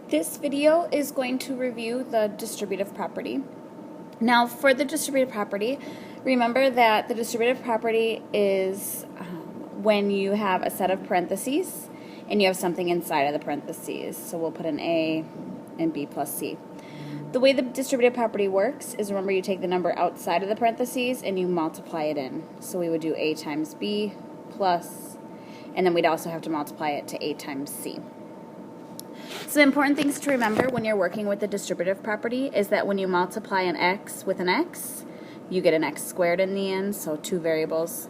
This video is going to review the distributive property. Now, for the distributive property, remember that the distributive property is when you have a set of parentheses and you have something inside of the parentheses. So we'll put an A and B plus C. The way the distributive property works is, remember, you take the number outside of the parentheses and you multiply it in. So we would do A times B plus, and then we'd also have to multiply it to A times C. So the important things to remember when you're working with the distributive property is that when you multiply an x with an x, you get an x squared in the end, so two variables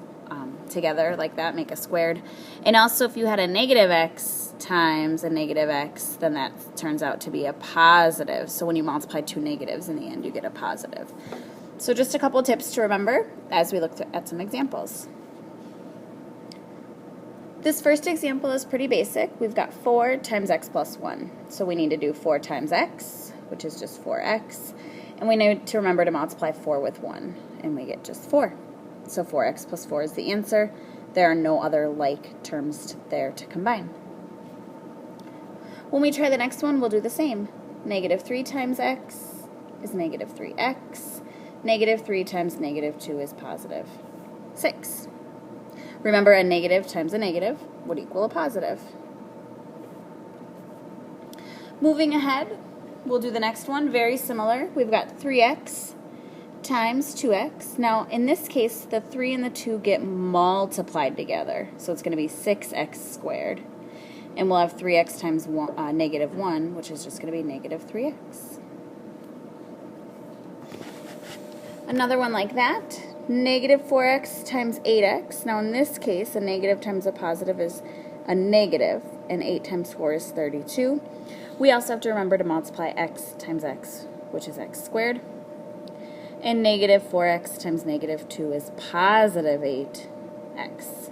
together like that make a squared. And also if you had a negative x times a negative x, then that turns out to be a positive. So when you multiply two negatives in the end, you get a positive. So just a couple tips to remember as we look at some examples. This first example is pretty basic. We've got 4 times x plus 1. So we need to do 4 times x, which is just 4x. And we need to remember to multiply 4 with 1, and we get just 4. So 4x plus 4 is the answer. There are no other like terms there to combine. When we try the next one, we'll do the same. Negative 3 times x is negative 3x. Negative 3 times negative 2 is positive 6. Remember, a negative times a negative would equal a positive. Moving ahead, we'll do the next one, very similar. We've got 3x times 2x. Now, in this case, the 3 and the 2 get multiplied together. So it's going to be 6x squared. And we'll have 3x times negative 1, which is just going to be negative 3x. Another one like that. Negative 4x times 8x. Now in this case, a negative times a positive is a negative, and 8 times 4 is 32. We also have to remember to multiply x times x, which is x squared. And negative 4x times negative 2 is positive 8x.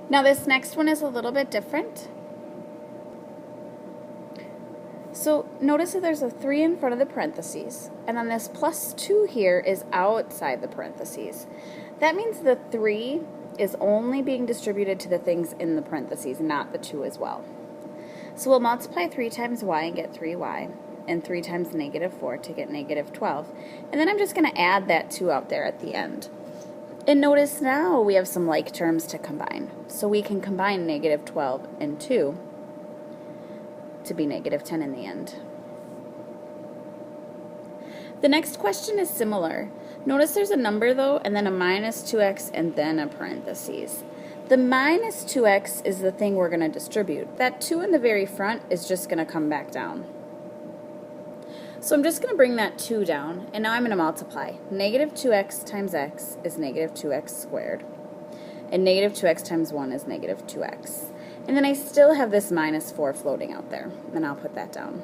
Now this next one is a little bit different. So notice that there's a 3 in front of the parentheses, and then this plus 2 here is outside the parentheses. That means the 3 is only being distributed to the things in the parentheses, not the 2 as well. So we'll multiply 3 times y and get 3y, and 3 times negative 4 to get negative 12. And then I'm just going to add that 2 out there at the end. And notice now we have some like terms to combine. So we can combine negative 12 and 2 to be negative 10 in the end. The next question is similar. Notice there's a number though, and then a minus 2x and then a parentheses. The minus 2x is the thing we're going to distribute. That 2 in the very front is just going to come back down. So I'm just going to bring that 2 down, and now I'm going to multiply. Negative 2x times x is negative 2x squared, and negative 2x times 1 is negative 2x. And then I still have this minus 4 floating out there, and I'll put that down.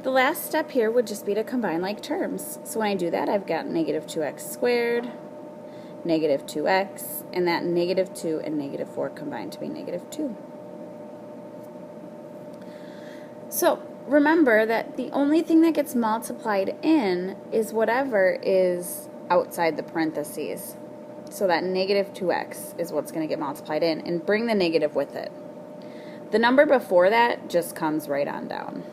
The last step here would just be to combine like terms. So when I do that, I've got negative 2x squared, negative 2x, and that negative 2 and negative 4 combine to be negative 2. So remember that the only thing that gets multiplied in is whatever is outside the parentheses. So that negative 2x is what's going to get multiplied in, and bring the negative with it. The number before that just comes right on down.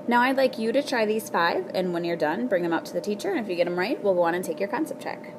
Now I'd like you to try these 5, and when you're done, bring them up to the teacher, and if you get them right, we'll go on and take your concept check.